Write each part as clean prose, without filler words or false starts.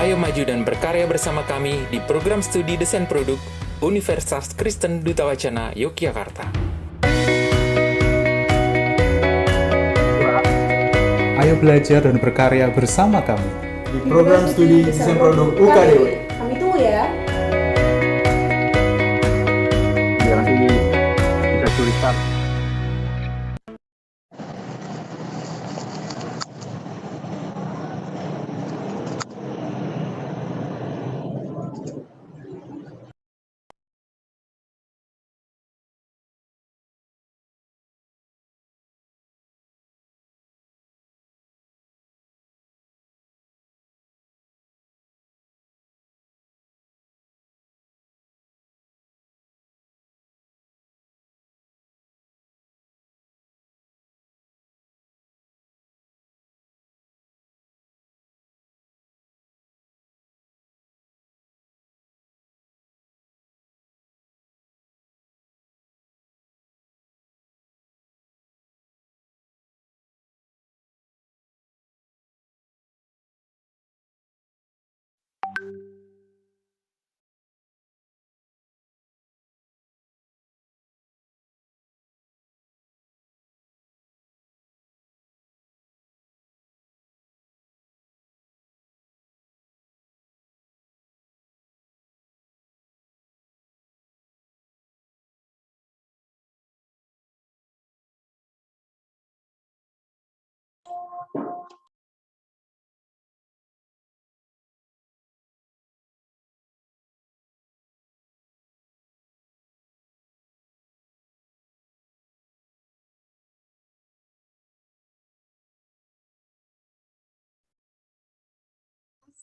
Ayo maju dan berkarya bersama kami di program studi desain produk Universitas Kristen Duta Wacana Yogyakarta. Ayo belajar dan berkarya bersama kami di program studi desain produk UKDW. Kami tunggu ya. Biar nanti bisa tulisan.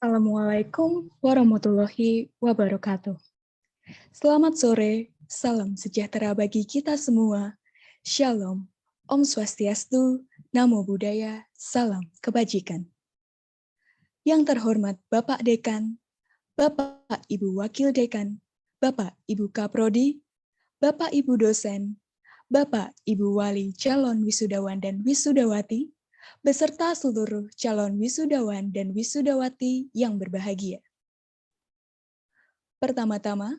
Assalamualaikum warahmatullahi wabarakatuh. Selamat sore, salam sejahtera bagi kita semua. Shalom, Om Swastiastu, Namo Buddhaya, salam kebajikan. Yang terhormat Bapak Dekan, Bapak Ibu Wakil Dekan, Bapak Ibu Kaprodi, Bapak Ibu dosen, Bapak Ibu Wali calon wisudawan dan wisudawati, beserta seluruh calon wisudawan dan wisudawati yang berbahagia. Pertama-tama,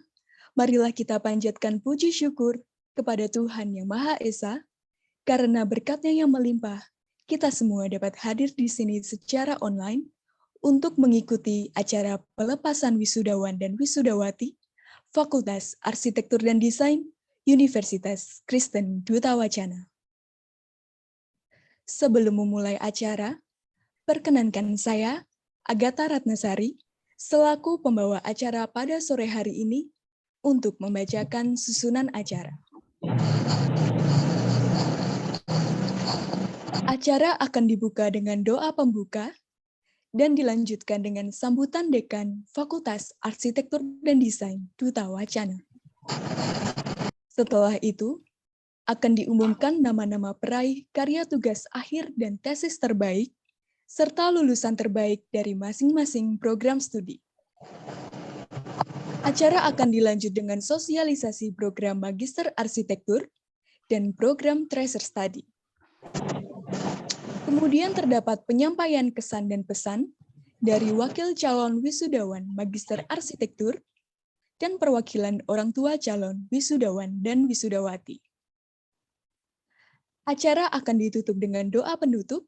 marilah kita panjatkan puji syukur kepada Tuhan Yang Maha Esa, karena berkat-Nya yang melimpah, kita semua dapat hadir di sini secara online untuk mengikuti acara pelepasan wisudawan dan wisudawati Fakultas Arsitektur dan Desain Universitas Kristen Duta Wacana. Sebelum memulai acara, perkenankan saya, Agatha Ratnasari, selaku pembawa acara pada sore hari ini, untuk membacakan susunan acara. Acara akan dibuka dengan doa pembuka, dan dilanjutkan dengan sambutan Dekan Fakultas Arsitektur dan Desain Duta Wacana. Setelah itu, akan diumumkan nama-nama peraih karya tugas akhir dan tesis terbaik, serta lulusan terbaik dari masing-masing program studi. Acara akan dilanjut dengan sosialisasi program Magister Arsitektur dan program Tracer Study. Kemudian terdapat penyampaian kesan dan pesan dari wakil calon wisudawan Magister Arsitektur dan perwakilan orang tua calon wisudawan dan wisudawati. Acara akan ditutup dengan doa penutup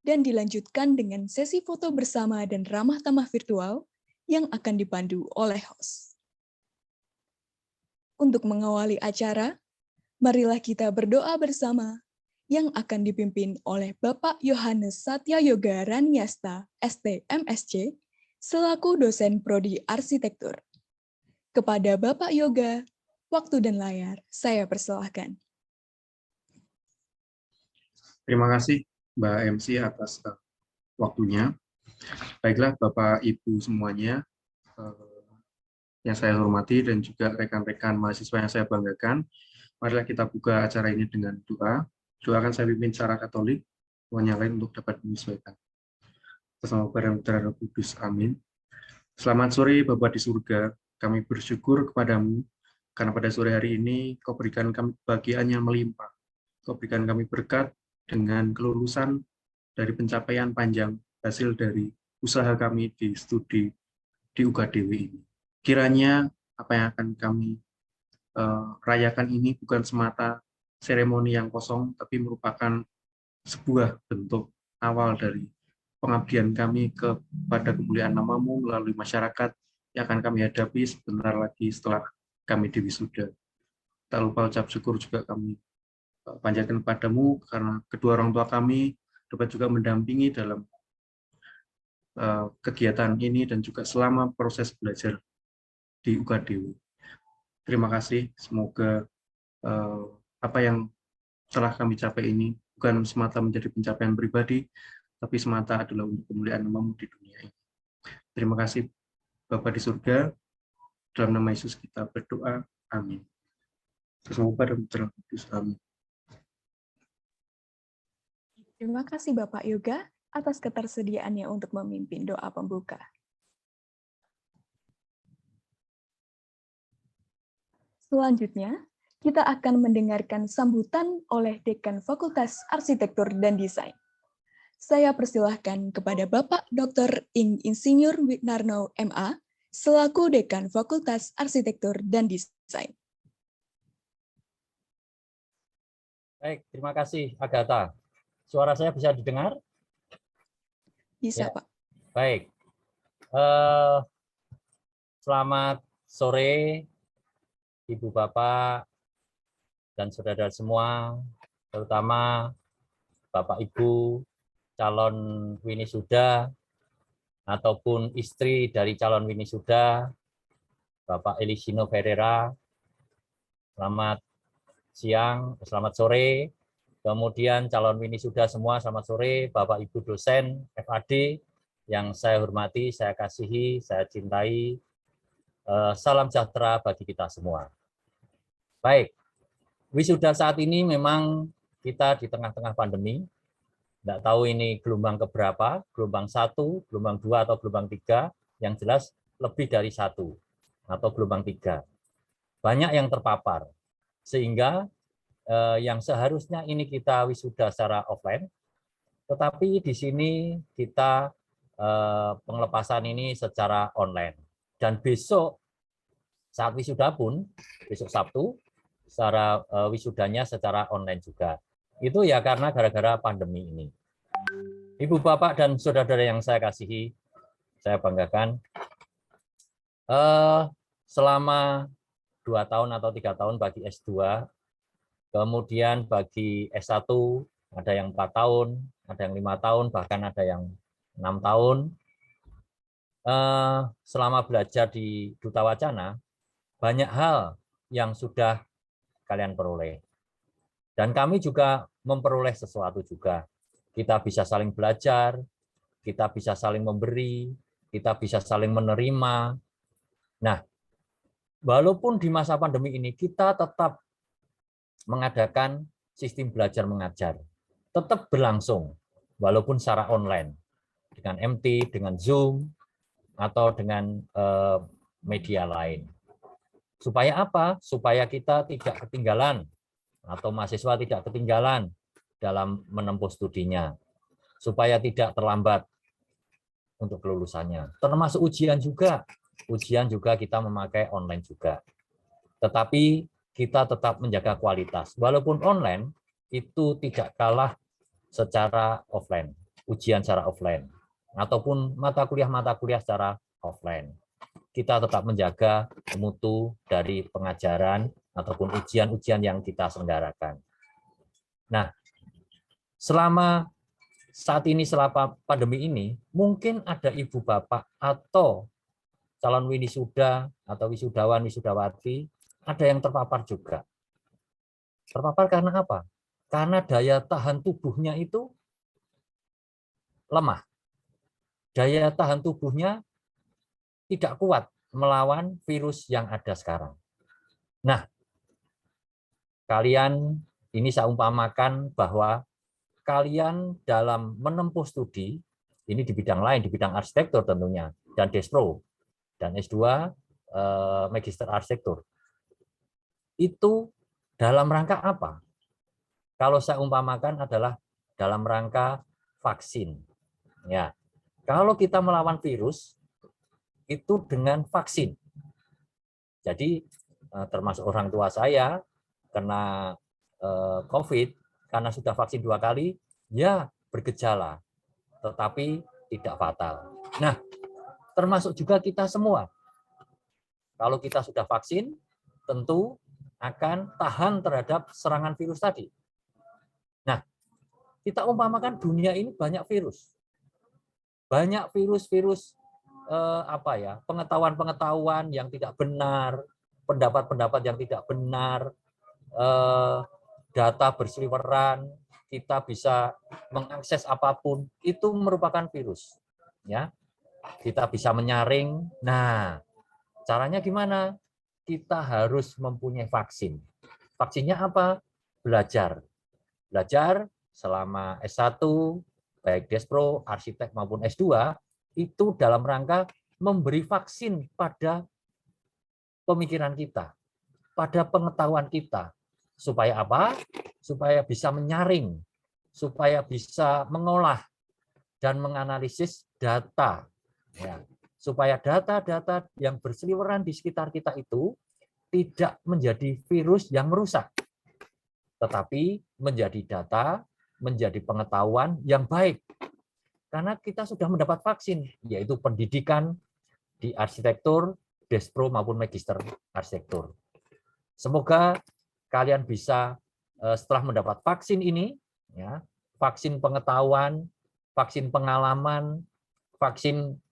dan dilanjutkan dengan sesi foto bersama dan ramah tamah virtual yang akan dipandu oleh host. Untuk mengawali acara, marilah kita berdoa bersama yang akan dipimpin oleh Bapak Yohanes Satya Yoga Raniasta, ST MSc, selaku dosen Prodi Arsitektur. Kepada Bapak Yoga, waktu dan layar saya persilahkan. Terima kasih Mbak MC atas waktunya. Baiklah Bapak Ibu semuanya yang saya hormati dan juga rekan-rekan mahasiswa yang saya banggakan, marilah kita buka acara ini dengan doa. Doa akan saya pimpin secara Katolik, mohon yang lain untuk dapat menyesuaikan. Bersama barang Putra Roh Kudus, amin. Selamat sore Bapa di surga, kami bersyukur kepadamu, karena pada sore hari ini Kau berikan kami kebahagiaan yang melimpah. Kau berikan kami berkat dengan kelulusan dari pencapaian panjang hasil dari usaha kami di studi di UKDW ini. Kiranya apa yang akan kami rayakan ini bukan semata seremoni yang kosong, tapi merupakan sebuah bentuk awal dari pengabdian kami kepada kemuliaan namamu melalui masyarakat yang akan kami hadapi sebentar lagi setelah kami diwisuda. Tak lupa ucap syukur juga kami panjatkan padamu karena kedua orang tua kami dapat juga mendampingi dalam kegiatan ini dan juga selama proses belajar di UKDW. Terima kasih, semoga apa yang telah kami capai ini bukan semata menjadi pencapaian pribadi, tapi semata adalah untuk kemuliaan namamu di dunia ini. Terima kasih Bapa di surga, dalam nama Yesus kita berdoa, amin. Semoga dan Putra Kudus, amin. Terima kasih Bapak Yoga atas ketersediaannya untuk memimpin doa pembuka. Selanjutnya, kita akan mendengarkan sambutan oleh Dekan Fakultas Arsitektur dan Desain. Saya persilahkan kepada Bapak Dr. Insinyur Wignarno, MA, selaku Dekan Fakultas Arsitektur dan Desain. Baik, terima kasih Agatha. Suara saya bisa didengar? Bisa, Ya. Pak. Baik. Selamat sore, Ibu Bapak dan saudara semua, terutama Bapak Ibu calon winisuda ataupun istri dari calon winisuda, Bapak Elisino Ferreira. Selamat siang, selamat sore. Kemudian calon winisuda semua, selamat sore. Bapak Ibu dosen FAD yang saya hormati, saya kasihi, saya cintai. Salam sejahtera bagi kita semua. Baik, wisuda saat ini memang kita di tengah-tengah pandemi. Tidak tahu ini gelombang keberapa, gelombang 1, gelombang 2, atau gelombang 3. Yang jelas lebih dari 1 atau gelombang 3. Banyak yang terpapar. Sehingga yang seharusnya ini kita wisuda secara offline, tetapi di sini kita pengelepasan ini secara online. Dan besok saat wisuda pun, besok Sabtu, secara wisudanya secara online juga. Itu ya karena gara-gara pandemi ini. Ibu, Bapak, dan saudara-saudara yang saya kasihi, saya banggakan, selama 2 tahun atau 3 tahun bagi S2, kemudian bagi S1 ada yang 4 tahun, ada yang 5 tahun, bahkan ada yang 6 tahun. Selama belajar di Duta Wacana, banyak hal yang sudah kalian peroleh. Dan kami juga memperoleh sesuatu juga. Kita bisa saling belajar, kita bisa saling memberi, kita bisa saling menerima. Nah, walaupun di masa pandemi ini kita tetap mengadakan sistem belajar mengajar, tetap berlangsung, walaupun secara online, dengan MT, dengan Zoom, atau dengan media lain. Supaya apa? Supaya kita tidak ketinggalan, atau mahasiswa tidak ketinggalan dalam menempuh studinya, supaya tidak terlambat untuk kelulusannya. Termasuk ujian juga kita memakai online juga. Tetapi kita tetap menjaga kualitas. Walaupun online, itu tidak kalah secara offline, ujian secara offline, ataupun mata kuliah secara offline. Kita tetap menjaga mutu dari pengajaran ataupun ujian-ujian yang kita selenggarakan. Nah, selama saat ini, selama pandemi ini, mungkin ada ibu bapak atau calon winisuda atau wisudawan, wisudawati, ada yang terpapar juga. Terpapar karena apa? Karena daya tahan tubuhnya itu lemah. Daya tahan tubuhnya tidak kuat melawan virus yang ada sekarang. Nah, kalian ini saya umpamakan bahwa kalian dalam menempuh studi, ini di bidang lain, di bidang arsitektur tentunya, dan Despro, dan S2 Magister Arsitektur. Itu dalam rangka apa? Kalau saya umpamakan adalah dalam rangka vaksin. Ya, Kalau kita melawan virus, itu dengan vaksin. Jadi termasuk orang tua saya kena COVID karena sudah vaksin 2 kali, ya bergejala, tetapi tidak fatal. Nah, termasuk juga kita semua. Kalau kita sudah vaksin, tentu akan tahan terhadap serangan virus tadi. Nah, kita umpamakan dunia ini banyak virus. Banyak virus-virus pengetahuan-pengetahuan yang tidak benar, pendapat-pendapat yang tidak benar, data berseliweran, kita bisa mengakses apapun, itu merupakan virus. Ya, kita bisa menyaring. Nah, caranya gimana? Kita harus mempunyai vaksin. Vaksinnya apa? Belajar. Belajar selama S1, baik Despro, arsitek maupun S2, itu dalam rangka memberi vaksin pada pemikiran kita, pada pengetahuan kita. Supaya apa? Supaya bisa menyaring, supaya bisa mengolah dan menganalisis data. Ya. Supaya data-data yang berseliweran di sekitar kita itu tidak menjadi virus yang merusak, tetapi menjadi data, menjadi pengetahuan yang baik. Karena kita sudah mendapat vaksin, yaitu pendidikan di arsitektur, Despro maupun Magister Arsitektur. Semoga kalian bisa setelah mendapat vaksin ini, ya, vaksin pengetahuan, vaksin pengalaman, vaksin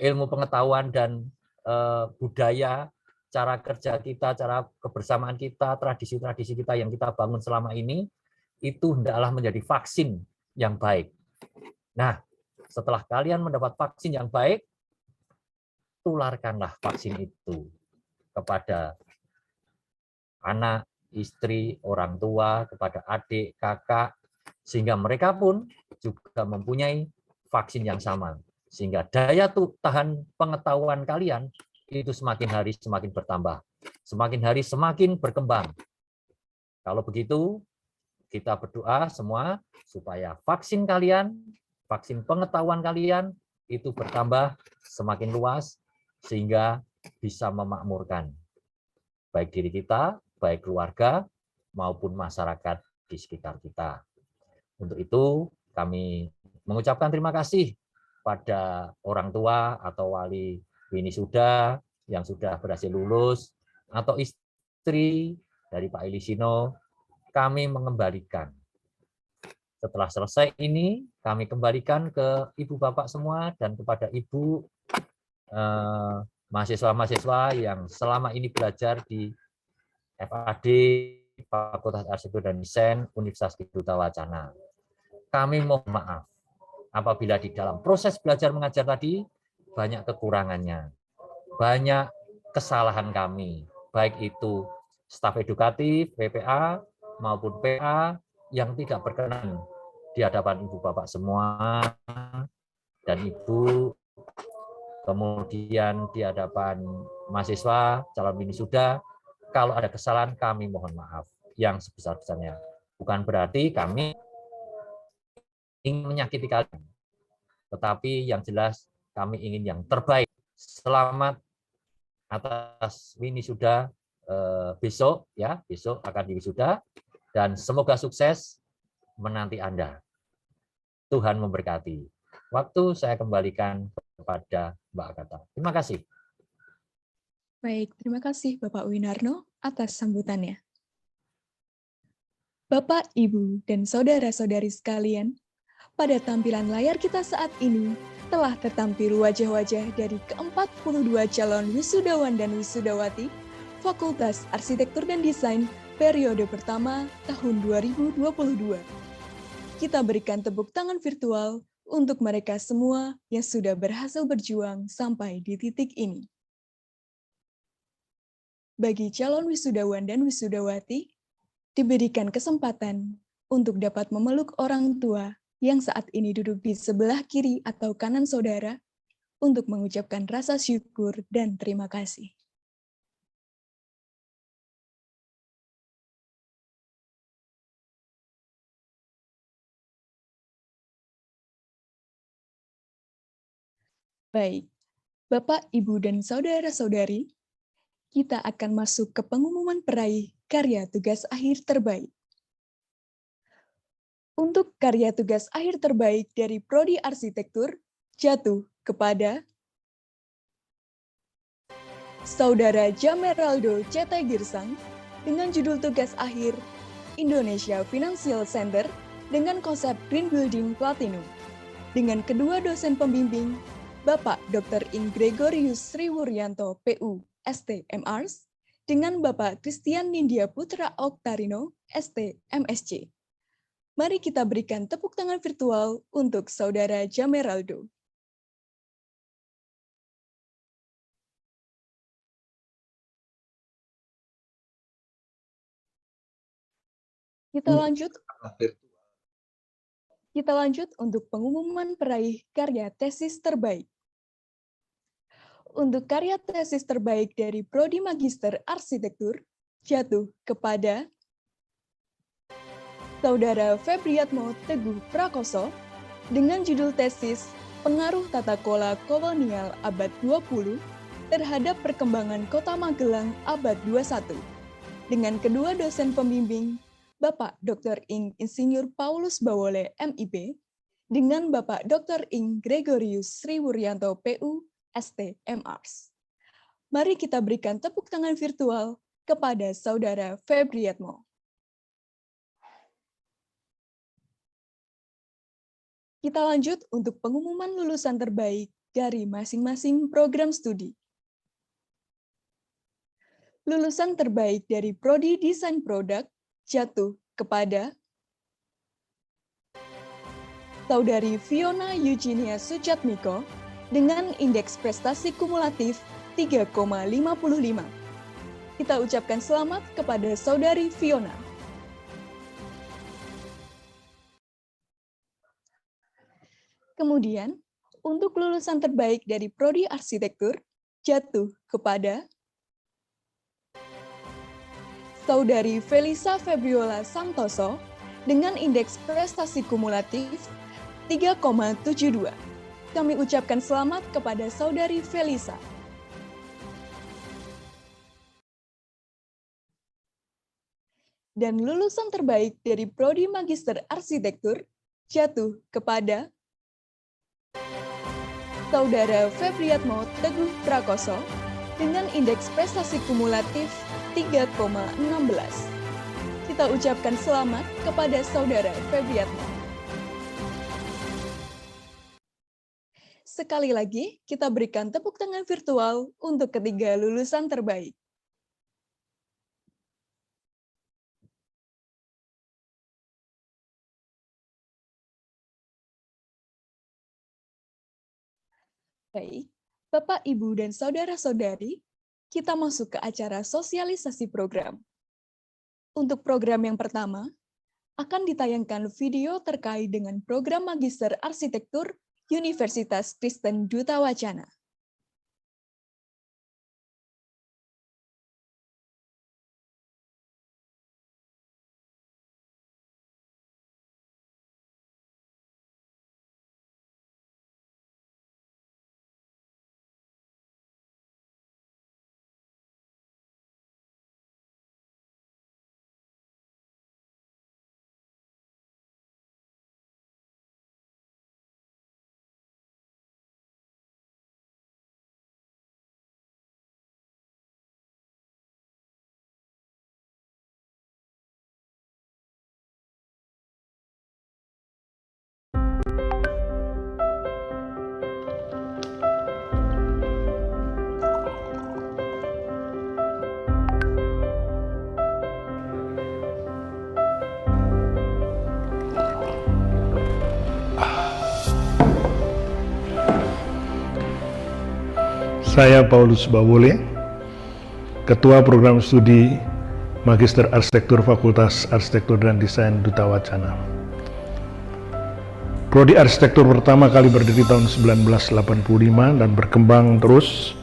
ilmu pengetahuan dan budaya, cara kerja kita, cara kebersamaan kita, tradisi-tradisi kita yang kita bangun selama ini, itu hendaklah menjadi vaksin yang baik. Nah, setelah kalian mendapat vaksin yang baik, tularkanlah vaksin itu kepada anak, istri, orang tua, kepada adik, kakak, sehingga mereka pun juga mempunyai vaksin yang sama. Sehingga daya tahan pengetahuan kalian itu semakin hari semakin bertambah, semakin hari semakin berkembang. Kalau begitu, kita berdoa semua supaya vaksin kalian, vaksin pengetahuan kalian itu bertambah semakin luas, sehingga bisa memakmurkan baik diri kita, baik keluarga, maupun masyarakat di sekitar kita. Untuk itu, kami mengucapkan terima kasih pada orang tua atau wali winisuda yang sudah berhasil lulus, atau istri dari Pak Elisino, kami mengembalikan. Setelah selesai ini, kami kembalikan ke ibu bapak semua dan kepada ibu mahasiswa-mahasiswa yang selama ini belajar di FAD, Fakultas Arsitektur dan Desain, Universitas Duta Wacana. Kami mohon maaf apabila di dalam proses belajar mengajar tadi banyak kekurangannya, banyak kesalahan kami, baik itu staf edukatif, PPA, maupun PA yang tidak berkenan di hadapan ibu bapak semua dan ibu, kemudian di hadapan mahasiswa, calon winisuda. Kalau ada kesalahan, kami mohon maaf yang sebesar-besarnya. Bukan berarti kami ingin menyakiti kalian, tetapi yang jelas kami ingin yang terbaik. Selamat atas winisuda besok, ya, besok akan diwisuda, dan semoga sukses menanti Anda. Tuhan memberkati. Waktu saya kembalikan kepada Mbak Agatha. Terima kasih. Baik, terima kasih Bapak Winarno atas sambutannya. Bapak, Ibu, dan saudara-saudari sekalian, pada tampilan layar kita saat ini telah tertampil wajah-wajah dari ke-42 calon wisudawan dan wisudawati Fakultas Arsitektur dan Desain periode pertama tahun 2022. Kita berikan tepuk tangan virtual untuk mereka semua yang sudah berhasil berjuang sampai di titik ini. Bagi calon wisudawan dan wisudawati, diberikan kesempatan untuk dapat memeluk orang tua yang saat ini duduk di sebelah kiri atau kanan saudara untuk mengucapkan rasa syukur dan terima kasih. Baik, Bapak, Ibu, dan Saudara-saudari, kita akan masuk ke pengumuman peraih karya tugas akhir terbaik. Untuk karya tugas akhir terbaik dari Prodi Arsitektur jatuh kepada Saudara Jameraldo C.T. Girsang dengan judul tugas akhir Indonesia Financial Center dengan konsep Green Building Platinum. Dengan kedua dosen pembimbing, Bapak Dr. Ing Gregorius Sriwuryanto, PU, ST, MArs, dengan Bapak Christian Nindya Putra Oktarino, ST, MSc. Mari kita berikan tepuk tangan virtual untuk Saudara Jameraldo. Kita lanjut untuk pengumuman peraih karya tesis terbaik. Untuk karya tesis terbaik dari Prodi Magister Arsitektur jatuh kepada Saudara Febriatmo Teguh Prakoso dengan judul tesis Pengaruh Tata Kelola Kolonial Abad 20 terhadap Perkembangan Kota Magelang Abad 21. Dengan kedua dosen pembimbing, Bapak Dr. Ing Insinyur Paulus Bawole, MIP, dengan Bapak Dr. Ing Gregorius Sriwuryanto, PU, ST, MArs. Mari kita berikan tepuk tangan virtual kepada Saudara Febriatmo. Kita lanjut untuk pengumuman lulusan terbaik dari masing-masing program studi. Lulusan terbaik dari Prodi Desain Produk jatuh kepada Saudari Fiona Eugenia Sucatmiko dengan indeks prestasi kumulatif 3,55. Kita ucapkan selamat kepada Saudari Fiona. Kemudian, untuk lulusan terbaik dari Prodi Arsitektur jatuh kepada Saudari Felisa Febriola Santoso dengan indeks prestasi kumulatif 3,72. Kami ucapkan selamat kepada Saudari Felisa. Dan lulusan terbaik dari Prodi Magister Arsitektur jatuh kepada Saudara Febriatmo Teguh Prakoso dengan indeks prestasi kumulatif 3,16. Kita ucapkan selamat kepada Saudara Febriatmo. Sekali lagi, kita berikan tepuk tangan virtual untuk ketiga lulusan terbaik. Baik, Bapak, Ibu, dan Saudara-saudari, kita masuk ke acara sosialisasi program. Untuk program yang pertama, akan ditayangkan video terkait dengan program Magister Arsitektur Universitas Kristen Duta Wacana. Saya Paulus Bawole, Ketua Program Studi Magister Arsitektur Fakultas Arsitektur dan Desain Duta Wacana. Prodi Arsitektur pertama kali berdiri tahun 1985 dan berkembang terus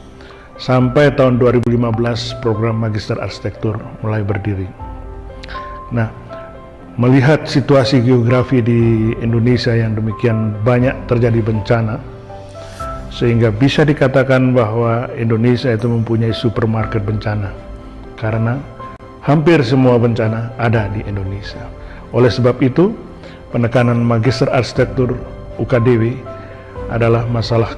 sampai tahun 2015 program Magister Arsitektur mulai berdiri. Nah, melihat situasi geografi di Indonesia yang demikian banyak terjadi bencana, sehingga bisa dikatakan bahwa Indonesia itu mempunyai supermarket bencana, karena hampir semua bencana ada di Indonesia. Oleh sebab itu, penekanan Magister Arsitektur UKDW adalah masalah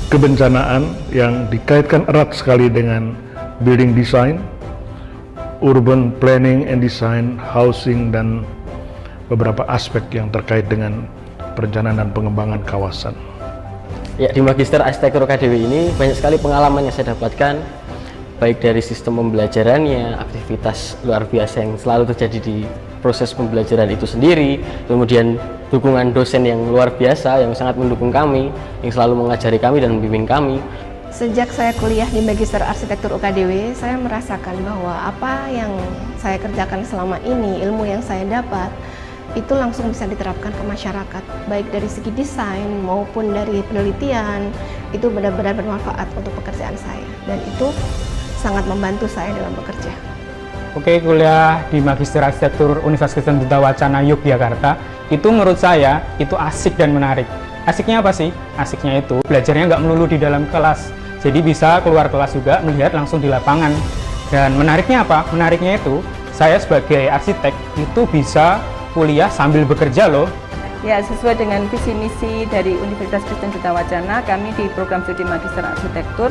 kebencanaan yang dikaitkan erat sekali dengan building design, urban planning and design, housing, dan beberapa aspek yang terkait dengan perencanaan dan pengembangan kawasan. Ya, di Magister Arsitektur UKDW ini banyak sekali pengalaman yang saya dapatkan, baik dari sistem pembelajarannya, aktivitas luar biasa yang selalu terjadi di proses pembelajaran itu sendiri, kemudian dukungan dosen yang luar biasa yang sangat mendukung kami, yang selalu mengajari kami dan membimbing kami. Sejak saya kuliah di Magister Arsitektur UKDW, saya merasakan bahwa apa yang saya kerjakan selama ini, ilmu yang saya dapat, itu langsung bisa diterapkan ke masyarakat, baik dari segi desain maupun dari penelitian. Itu benar-benar bermanfaat untuk pekerjaan saya, dan itu sangat membantu saya dalam bekerja. Oke, kuliah di Magister Arsitektur Universitas Kristen Duta Wacana Yogyakarta, itu menurut saya itu asik dan menarik. Asiknya apa sih? Asiknya itu belajarnya nggak melulu di dalam kelas, jadi bisa keluar kelas juga melihat langsung di lapangan. Dan menariknya apa? Menariknya itu saya sebagai arsitek itu bisa kuliah sambil bekerja loh. Ya, sesuai dengan visi misi dari Universitas Kristen Duta Wacana, kami di program studi Magister Arsitektur